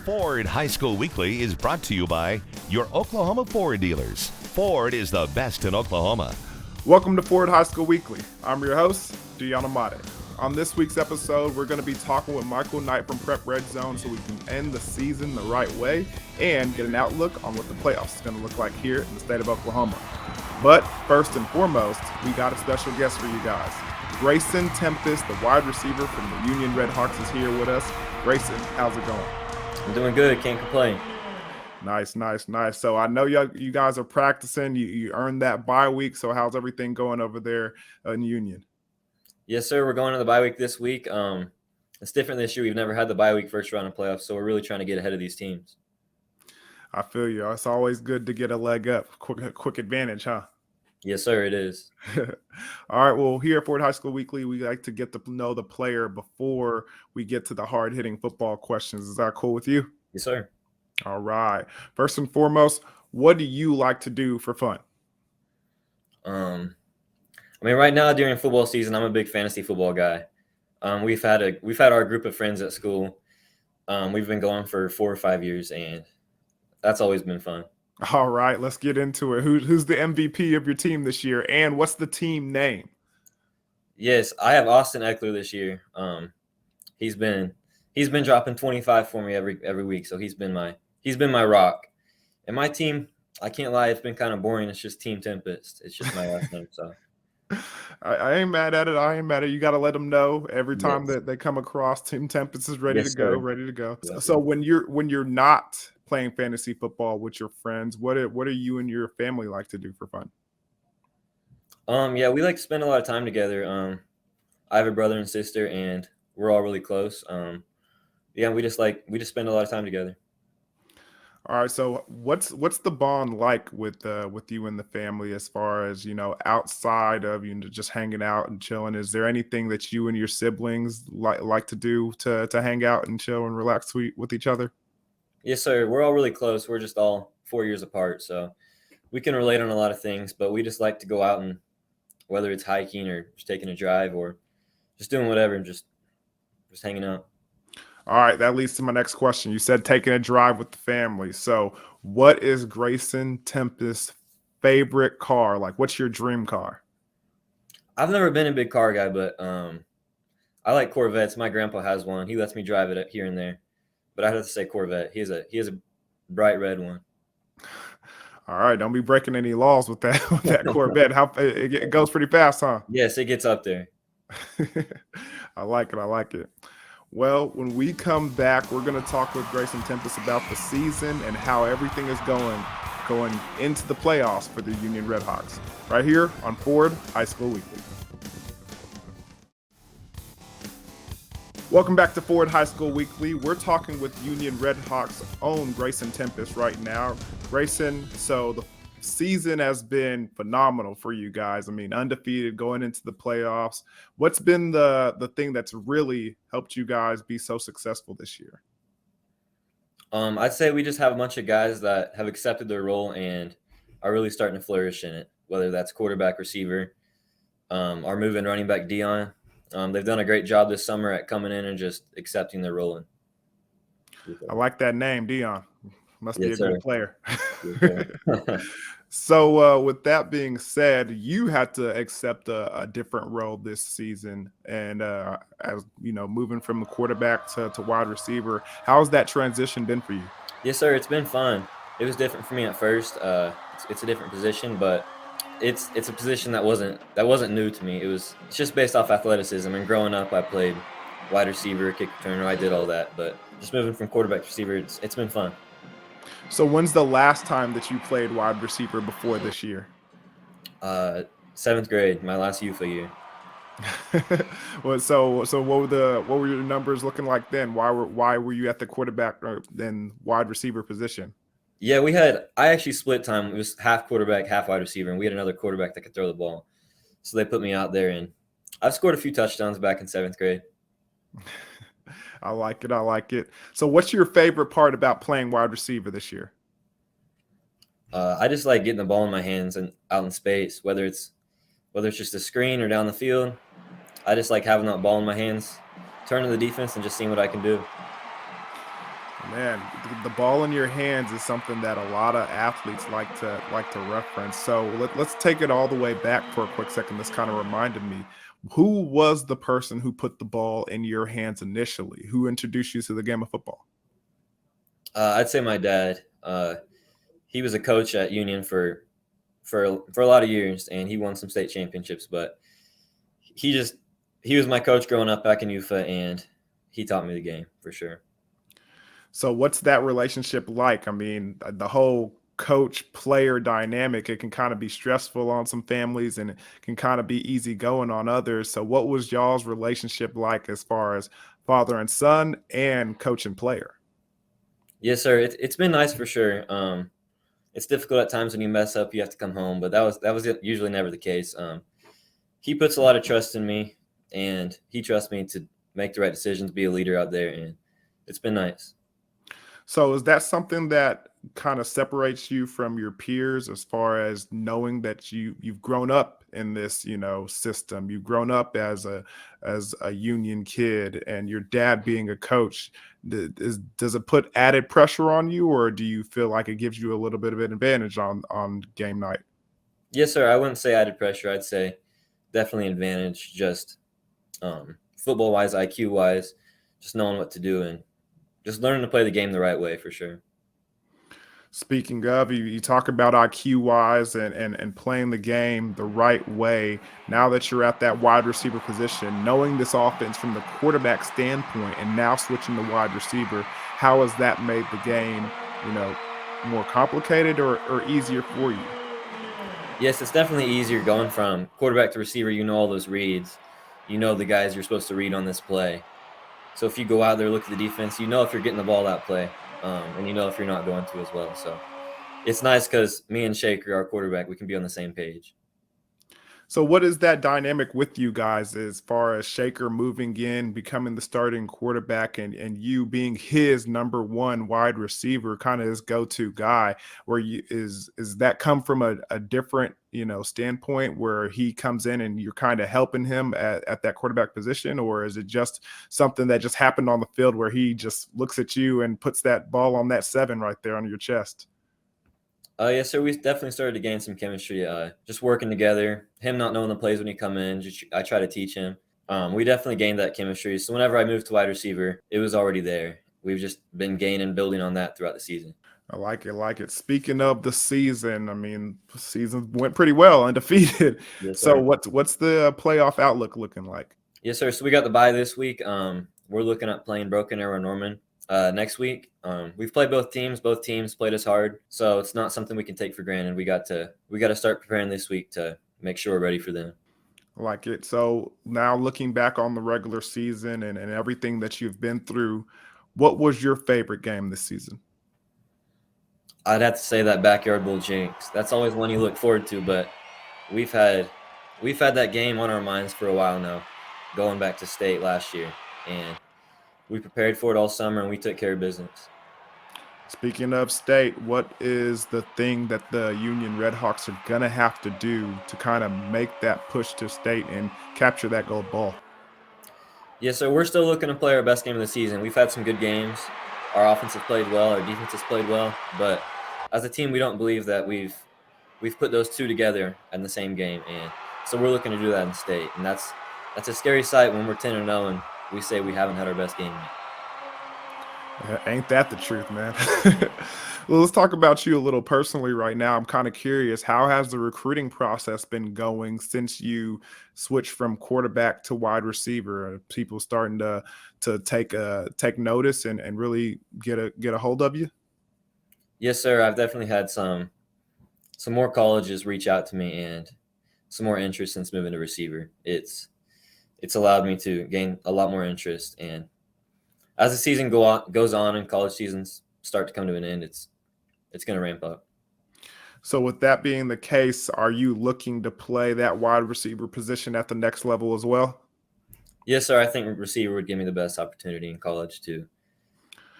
Ford High School Weekly is brought to you by your Oklahoma Ford dealers. Ford is the best in Oklahoma. Welcome to Ford High School Weekly. I'm your host, Deion Amade. On this week's episode, we're going to be talking with Michael Knight from Prep Red Zone so we can end the season the right way and get an outlook on what the playoffs is going to look like here in the state of Oklahoma. But first and foremost, we got a special guest for you guys. Grayson Tempest, the wide receiver from the Union Redhawks, is here with us. Grayson, how's it going? I'm doing good. Can't complain. Nice. So I know you guys are practicing. You earned that bye week. So how's everything going over there in Union? Yes, sir. We're going to the bye week this week. It's different this year. We've never had the bye week first round of playoffs, so we're really trying to get ahead of these teams. I feel you. It's always good to get a leg up. Quick advantage, huh? Yes, sir, it is. All right, well, here at Ford High School Weekly, we like to get to know the player before we get to the hard-hitting football questions. Is that cool with you? Yes, sir. All right. First and foremost, what do you like to do for fun? Right now during football season, I'm a big fantasy football guy. We've had our group of friends at school. We've been going for 4 or 5 years, and that's always been fun. All right, let's get into it. Who's the MVP of your team this year, and what's the team name? Yes, I have Austin Eckler this year. He's been dropping 25 for me every week, so he's been my rock. And my team, I can't lie, it's been kind of boring. It's just Team Tempest. It's just my last name. So I ain't mad at it. You got to let them know every time that they come across Team Tempest is ready to go. Yes, so when you're not playing fantasy football with your friends, what are you and your family like to do for fun? We like to spend a lot of time together. I have a brother and sister, and we're all really close. We just spend a lot of time together. All right, so what's the bond like with you and the family as far as, outside of just hanging out and chilling? Is there anything that you and your siblings like to do to hang out and chill and relax with each other? Yes, sir. We're all really close. We're just all 4 years apart, so we can relate on a lot of things, but we just like to go out, and whether it's hiking or just taking a drive or just doing whatever and just hanging out. All right, that leads to my next question. You said taking a drive with the family. So what is Grayson Tempest's favorite car? Like, what's your dream car? I've never been a big car guy, but I like Corvettes. My grandpa has one. He lets me drive it here and there. But I'd have to say Corvette. He has a bright red one. All right, don't be breaking any laws with that Corvette. It goes pretty fast, huh? Yes, it gets up there. I like it. Well, when we come back, we're going to talk with Grayson Tempest about the season and how everything is going into the playoffs for the Union Redhawks. Right here on Ford High School Weekly. Welcome back to Ford High School Weekly. We're talking with Union Redhawks' own Grayson Tempest right now. Grayson, so the season has been phenomenal for you guys. Undefeated going into the playoffs. What's been the thing that's really helped you guys be so successful this year? I'd say we just have a bunch of guys that have accepted their role and are really starting to flourish in it, whether that's quarterback, receiver, our moving running back Deion. They've done a great job this summer at coming in and just accepting their role. I like that name, Deion. Must be a good player. Yes, So with that being said, you had to accept a different role this season, and as moving from a quarterback to wide receiver. How's that transition been for you? Yes, sir. It's been fun. It was different for me at first. It's a different position, but it's a position that wasn't new to me. It's just based off athleticism. And growing up, I played wide receiver, kick returner. I did all that, but just moving from quarterback to receiver, it's been fun. So when's the last time that you played wide receiver before this year? 7th grade, my last UFA year. Well, so what were your numbers looking like then? Why were you at the quarterback or then wide receiver position? Yeah, I actually split time. It was half quarterback, half wide receiver, and we had another quarterback that could throw the ball. So they put me out there, and I've scored a few touchdowns back in 7th grade. I like it. So what's your favorite part about playing wide receiver this year? I just like getting the ball in my hands and out in space, whether it's just a screen or down the field. I just like having that ball in my hands, turning to the defense and just seeing what I can do. Man, the ball in your hands is something that a lot of athletes like to reference. So let's take it all the way back for a quick second. This kind of reminded me, who was the person who put the ball in your hands initially? Who introduced you to the game of football? I'd say my dad. He was a coach at Union for a lot of years, and he won some state championships. But he just he was my coach growing up back in UFA, and he taught me the game for sure. So what's that relationship like? I mean, the whole coach player dynamic, it can kind of be stressful on some families and it can kind of be easygoing on others. So what was y'all's relationship like as far as father and son and coach and player? Yes, sir. It's been nice for sure. It's difficult at times when you mess up, you have to come home, but that was usually never the case. He puts a lot of trust in me, and he trusts me to make the right decisions, be a leader out there, and it's been nice. So is that something that kind of separates you from your peers as far as knowing that you've grown up in this, system. You've grown up as a union kid and your dad being a coach. Does it put added pressure on you, or do you feel like it gives you a little bit of an advantage on game night? Yes, sir. I wouldn't say added pressure. I'd say definitely an advantage, just football wise, IQ wise, just knowing what to do and just learning to play the game the right way for sure. Speaking of, you talk about IQ wise and playing the game the right way. Now that you're at that wide receiver position, knowing this offense from the quarterback standpoint and now switching to wide receiver, how has that made the game, you know, more complicated or easier for you? Yes, it's definitely easier going from quarterback to receiver. You know all those reads. You know the guys you're supposed to read on this play. So if you go out there, look at the defense, you know if you're getting the ball that play, and you know if you're not going to as well. So it's nice because me and Shaker, our quarterback, we can be on the same page. So what is that dynamic with you guys as far as Shaker moving in, becoming the starting quarterback and you being his number one wide receiver, kind of his go-to guy, where you is that come from a different, standpoint where he comes in and you're kind of helping him at that quarterback position, or is it just something that just happened on the field where he just looks at you and puts that ball on that seven right there on your chest? Yes, sir. We definitely started to gain some chemistry. Just working together. Him not knowing the plays when he come in, just I try to teach him. We definitely gained that chemistry. So whenever I moved to wide receiver, it was already there. We've just been gaining, building on that throughout the season. I like it, like it. Speaking of the season, I mean, the season went pretty well, undefeated. Yes, So sir. what's the playoff outlook looking like? Yes, sir. So we got the bye this week. We're looking at playing Broken Arrow Norman next week. We've played both teams. Both teams played us hard, so it's not something we can take for granted. We got to start preparing this week to make sure we're ready for them. I like it. So now looking back on the regular season and everything that you've been through, what was your favorite game this season? I'd have to say that backyard bull Jenks. That's always one you look forward to, but we've had we've had that game on our minds for a while now, going back to state last year, and we prepared for it all summer and we took care of business. Speaking of state, what is the thing that the Union Redhawks are gonna have to do to kind of make that push to state and capture that gold ball? Yeah, so we're still looking to play our best game of the season. We've had some good games. Our offense has played well, our defense has played well, but as a team, we don't believe that we've put those two together in the same game, and so we're looking to do that in state, and that's a scary sight when we're 10-0 and we say we haven't had our best game yet. Ain't that the truth, man? Well, let's talk about you a little personally right now. I'm kind of curious, how has the recruiting process been going since you switched from quarterback to wide receiver? Are people starting to take notice and really get a hold of you? Yes, sir. I've definitely had some more colleges reach out to me and some more interest since moving to receiver. It's allowed me to gain a lot more interest, and as the season goes on and college seasons start to come to an end, it's going to ramp up. So with that being the case, are you looking to play that wide receiver position at the next level as well? Yes, sir. I think receiver would give me the best opportunity in college to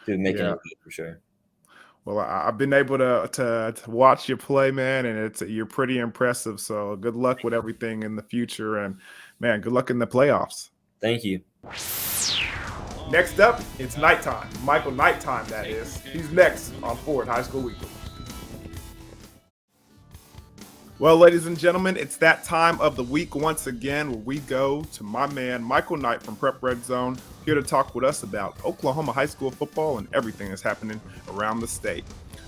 make an Yeah. impact for sure. Well, I've been able to watch you play, man, and you're pretty impressive. So good luck with everything in the future, and man, good luck in the playoffs. Thank you. Next up, it's nighttime. Michael Nighttime, that is. He's next on Forward High School Weekly. Well, ladies and gentlemen, it's that time of the week once again where we go to my man, Michael Knight from Prep Red Zone, here to talk with us about Oklahoma high school football and everything that's happening around the state.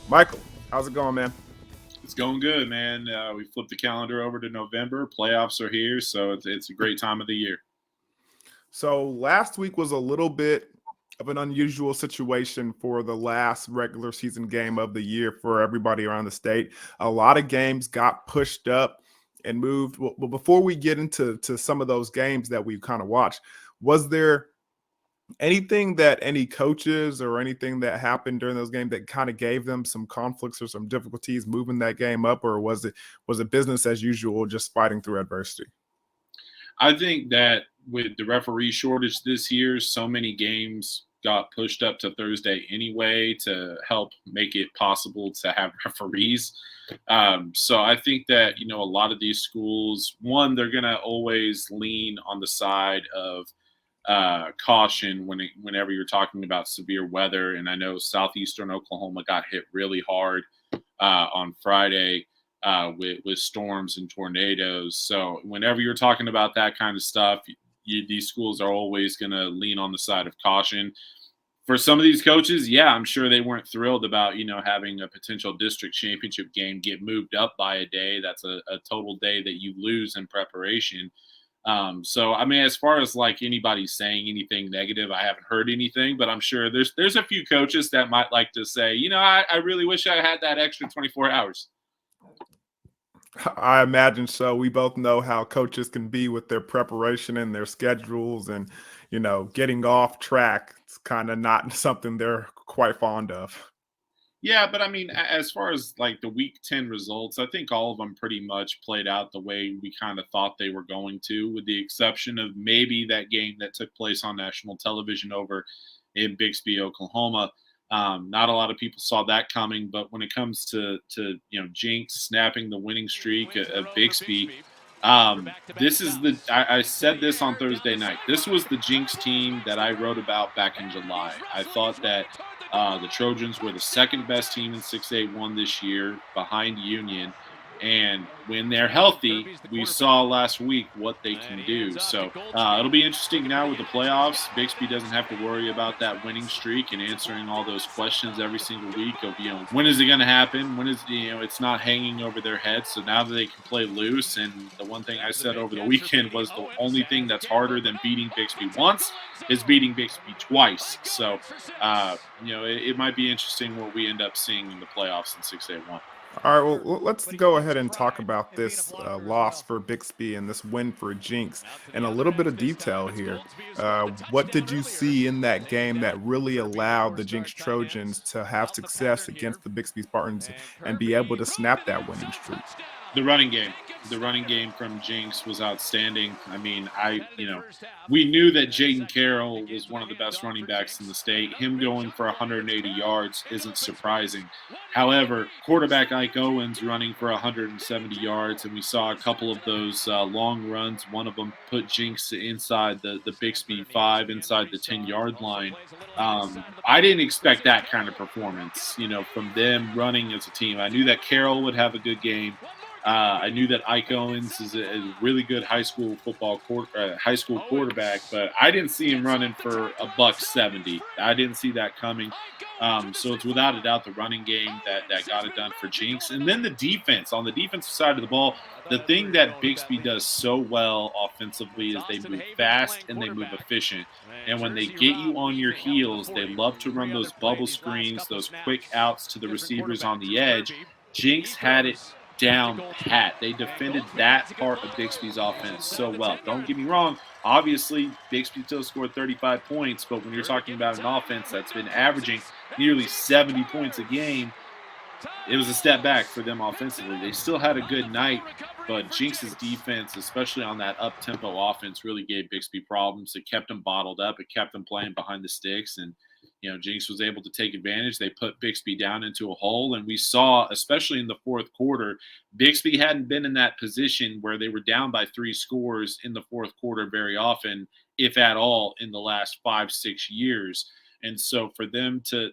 Michael, how's it going, man? It's going good, man. We flipped the calendar over to November. Playoffs are here, so it's a great time of the year. So last week was a little bit of an unusual situation for the last regular season game of the year for everybody around the state. A lot of games got pushed up and moved. Well, before we get into some of those games that we kind of watched, was there anything that any coaches or anything that happened during those games that kind of gave them some conflicts or some difficulties moving that game up, or was it business as usual, just fighting through adversity? I think that with the referee shortage this year, so many games got pushed up to Thursday anyway to help make it possible to have referees. So I think that, a lot of these schools, one, they're going to always lean on the side of caution whenever you're talking about severe weather. And I know southeastern Oklahoma got hit really hard on Friday with storms and tornadoes. So whenever you're talking about that kind of stuff, these schools are always going to lean on the side of caution. For some of these coaches, yeah, I'm sure they weren't thrilled about, having a potential district championship game get moved up by a day. That's a total day that you lose in preparation. So, I mean, as far as like anybody saying anything negative, I haven't heard anything, but I'm sure there's a few coaches that might like to say, I really wish I had that extra 24 hours. I imagine so. We both know how coaches can be with their preparation and their schedules, and, getting off track. It's kind of not something they're quite fond of. Yeah, but I mean, as far as like the Week 10 results, I think all of them pretty much played out the way we kind of thought they were going to, with the exception of maybe that game that took place on national television over in Bixby, Oklahoma. Not a lot of people saw that coming, but when it comes to Jenks snapping the winning streak of Bixby, I said this on Thursday night. This was the Jenks team that I wrote about back in July. I thought that the Trojans were the second best team in 6A1 this year, behind Union. And when they're healthy, we saw last week what they can do. So it'll be interesting now with the playoffs. Bixby doesn't have to worry about that winning streak and answering all those questions every single week of, when is it going to happen? When is, it's not hanging over their heads. So now that they can play loose, and the one thing I said over the weekend was the only thing that's harder than beating Bixby once is beating Bixby twice. So, it might be interesting what we end up seeing in the playoffs in 6A1. All right, well, let's go ahead and talk about this loss for Bixby and this win for Jenks in a little bit of detail here. What did you see in that game that really allowed the Jenks Trojans to have success against the Bixby Spartans and be able to snap that winning streak? The running game from Jenks was outstanding. I mean, we knew that Jaden Carroll was one of the best running backs in the state. Him going for 180 yards isn't surprising. However, quarterback Ike Owens running for 170 yards, and we saw a couple of those long runs. One of them put Jenks inside the Bixby 5, inside the 10-yard line. I didn't expect that kind of performance, from them running as a team. I knew that Carroll would have a good game. I knew that Ike Owens is a really good high school quarterback, but I didn't see him running for $170. I didn't see that coming. So it's without a doubt the running game that got it done for Jenks. And then the defense. On the defensive side of the ball, the thing that Bixby does so well offensively is they move fast and they move efficient. And when they get you on your heels, they love to run those bubble screens, those quick outs to the receivers on the edge. Jenks had it down pat. They defended that part of Bixby's offense so well. Don't get me wrong. Obviously, Bixby still scored 35 points, but when you're talking about an offense that's been averaging nearly 70 points a game, it was a step back for them offensively. They still had a good night, but Jenks' defense, especially on that up-tempo offense, really gave Bixby problems. It kept them bottled up. It kept them playing behind the sticks. And, Jenks was able to take advantage. They put Bixby down into a hole, and we saw, especially in the fourth quarter, Bixby hadn't been in that position where they were down by 3 scores in the fourth quarter very often, if at all, in the last 5-6 years. And so for them to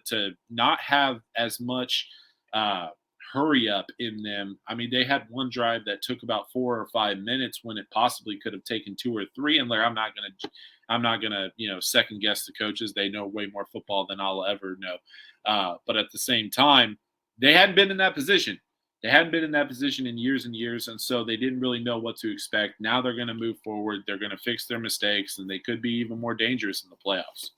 not have as much hurry up in them, I mean, they had one drive that took about 4 or 5 minutes when it possibly could have taken 2 or 3. And I'm not gonna second guess the coaches. They know way more football than I'll ever know. But at the same time, they hadn't been in that position. They hadn't been in that position in years and years, and so they didn't really know what to expect. Now they're going to move forward. They're going to fix their mistakes, and they could be even more dangerous in the playoffs.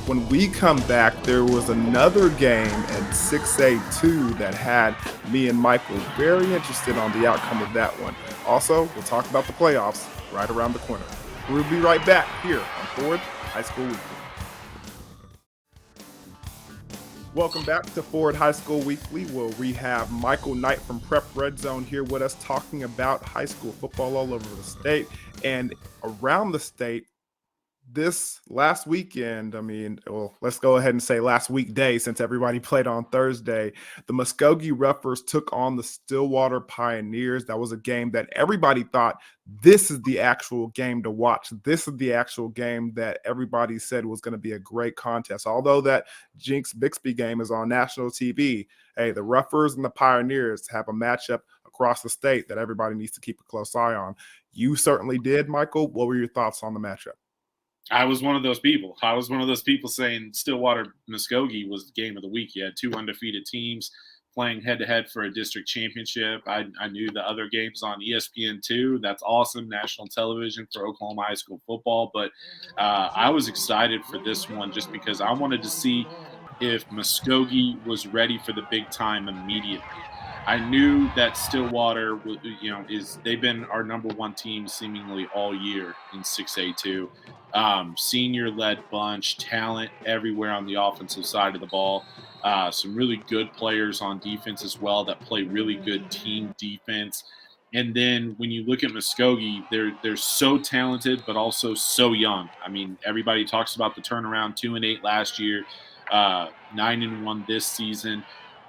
When we come back, there was another game at 6A2 that had me and Michael very interested on the outcome of that one. Also, we'll talk about the playoffs right around the corner. We'll be right back here on Forward High School Weekly. Welcome back to Forward High School Weekly, where we have Michael Knight from Prep Red Zone here with us talking about high school football all over the state and around the state. This last weekend, let's go ahead and say last weekday, since everybody played on Thursday, the Muskogee Roughers took on the Stillwater Pioneers. That was a game that everybody thought, this is the actual game to watch. This is the actual game that everybody said was going to be a great contest. Although that Jenks Bixby game is on national TV, hey, the Roughers and the Pioneers have a matchup across the state that everybody needs to keep a close eye on. You certainly did, Michael. What were your thoughts on the matchup? I was one of those people. Saying Stillwater Muskogee was the game of the week. You had 2 undefeated teams playing head-to-head for a district championship. I knew the other games on ESPN2. That's awesome, national television for Oklahoma high school football. But I was excited for this one just because I wanted to see if Muskogee was ready for the big time immediately. I knew that Stillwater, they've been our number 1 team seemingly all year in 6A2. Senior-led bunch, talent everywhere on the offensive side of the ball. Some really good players on defense as well that play really good team defense. And then when you look at Muskogee, they're so talented but also so young. I mean, everybody talks about the turnaround, 2-8 last year, 9-1 this season.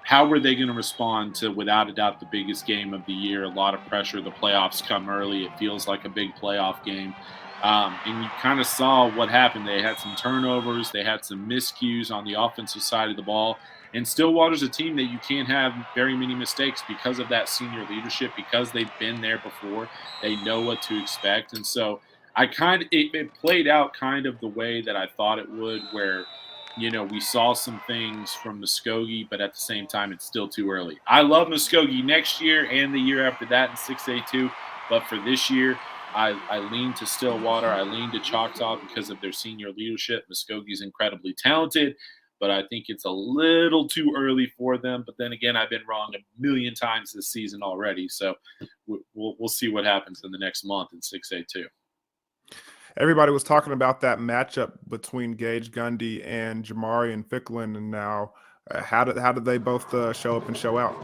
How were they going to respond to, without a doubt, the biggest game of the year? A lot of pressure. The playoffs come early. It feels like a big playoff game. And you kind of saw what happened. They had some turnovers. They had some miscues on the offensive side of the ball. And Stillwater's a team that you can't have very many mistakes because of that senior leadership, because they've been there before. They know what to expect. And so it played out kind of the way that I thought it would, where we saw some things from Muskogee, but at the same time, it's still too early. I love Muskogee next year and the year after that in 6A2, but for this year, I lean to Stillwater. I lean to Choctaw because of their senior leadership. Muskogee's incredibly talented, but I think it's a little too early for them. But then again, I've been wrong a million times this season already, so we'll see what happens in the next month in 6A2. Everybody was talking about that matchup between Gage Gundy and Jamarian Ficklin, and now how did they both show up and show out?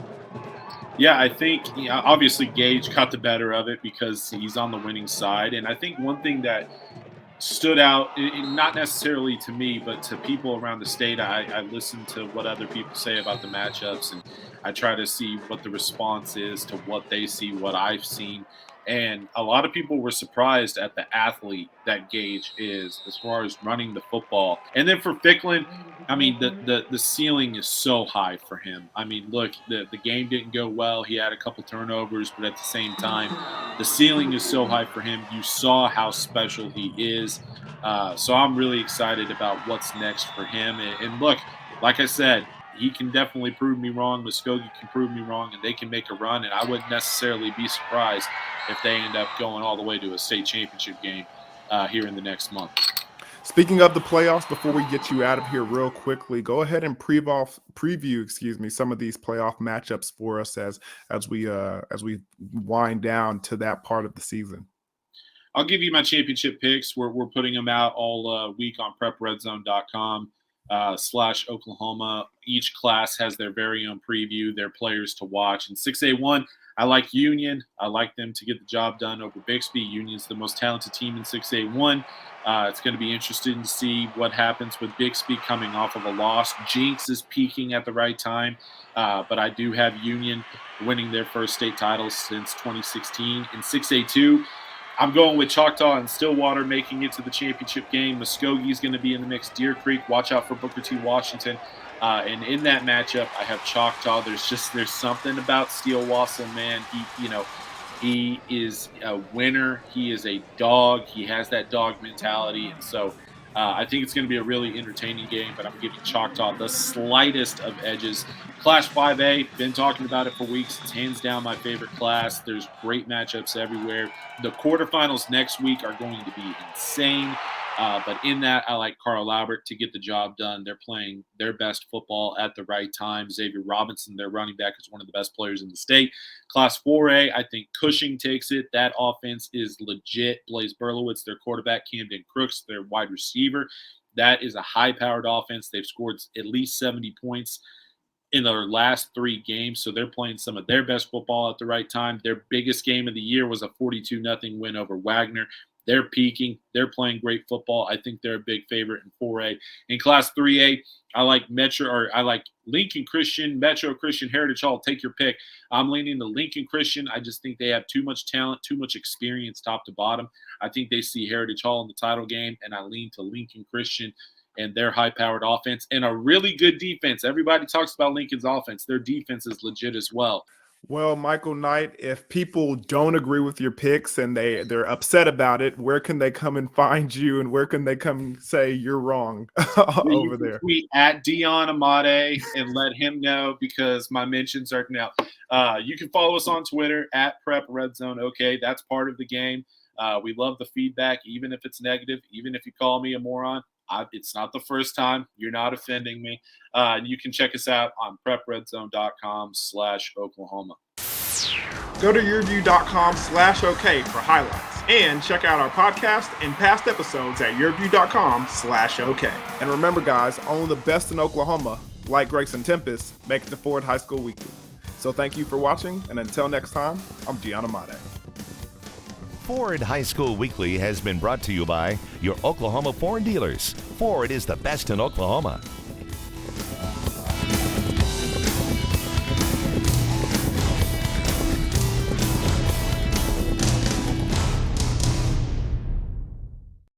Yeah, I think obviously Gage got the better of it because he's on the winning side, and I think one thing that stood out, not necessarily to me, but to people around the state, I listen to what other people say about the matchups, and I try to see what the response is to what they see, what I've seen. And a lot of people were surprised at the athlete that Gage is as far as running the football. And then for Ficklin, I mean, the ceiling is so high for him. I mean, look, the game didn't go well. He had a couple turnovers, but at the same time, the ceiling is so high for him. You saw how special he is. So I'm really excited about what's next for him. And look, like I said, he can definitely prove me wrong. Muskogee can prove me wrong, and they can make a run. And I wouldn't necessarily be surprised if they end up going all the way to a state championship game here in the next month. Speaking of the playoffs, before we get you out of here real quickly, go ahead and preview some of these playoff matchups for us as we wind down to that part of the season. I'll give you my championship picks. We're putting them out all week on prepredzone.com. slash Oklahoma. Each class has their very own preview, their players to watch. And 6A1, I like Union. I like them to get the job done over Bixby. Union's the most talented team in 6A1. It's going to be interesting to see what happens with Bixby coming off of a loss. Jenks is peaking at the right time, but I do have Union winning their first state title since 2016. In 6A2, I'm going with Choctaw and Stillwater making it to the championship game. Muskogee is going to be in the mix. Deer Creek, watch out for Booker T. Washington. And in that matchup, I have Choctaw. There's something about Steele-Wassel, man. He is a winner. He is a dog. He has that dog mentality. And so I think it's going to be a really entertaining game, but I'm giving Choctaw the slightest of edges. Class 5A, been talking about it for weeks. It's hands down my favorite class. There's great matchups everywhere. The quarterfinals next week are going to be insane. But in that, I like Carl Albert to get the job done. They're playing their best football at the right time. Xavier Robinson, their running back, is one of the best players in the state. Class 4A, I think Cushing takes it. That offense is legit. Blaze Berlowitz, their quarterback. Camden Crooks, their wide receiver. That is a high-powered offense. They've scored at least 70 points in their last 3 games, so they're playing some of their best football at the right time. Their biggest game of the year was a 42-0 win over Wagner. They're peaking. They're playing great football. I think they're a big favorite in 4A. In Class 3A, I like Lincoln Christian, Metro Christian, Heritage Hall. Take your pick. I'm leaning to Lincoln Christian. I just think they have too much talent, too much experience top to bottom. I think they see Heritage Hall in the title game, and I lean to Lincoln Christian and their high-powered offense and a really good defense. Everybody talks about Lincoln's offense. Their defense is legit as well. Well, Michael Knight, if people don't agree with your picks and they're upset about it, where can they come and find you, and where can they come say you're wrong over there? Tweet at Deion Amade and let him know, because my mentions are now. You can follow us on Twitter at Prep Red Zone. Okay, that's part of the game. We love the feedback, even if it's negative, even if you call me a moron. It's not the first time. You're not offending me. You can check us out on prepredzone.com/Oklahoma. Go to yourview.com/OK for highlights, and check out our podcast and past episodes at yourview.com/OK. And remember, guys, only the best in Oklahoma, like Grayson Tempest, make it to Ford High School Weekly. So thank you for watching, and until next time, I'm Deion Amade. Ford High School Weekly has been brought to you by your Oklahoma Ford dealers. Ford is the best in Oklahoma.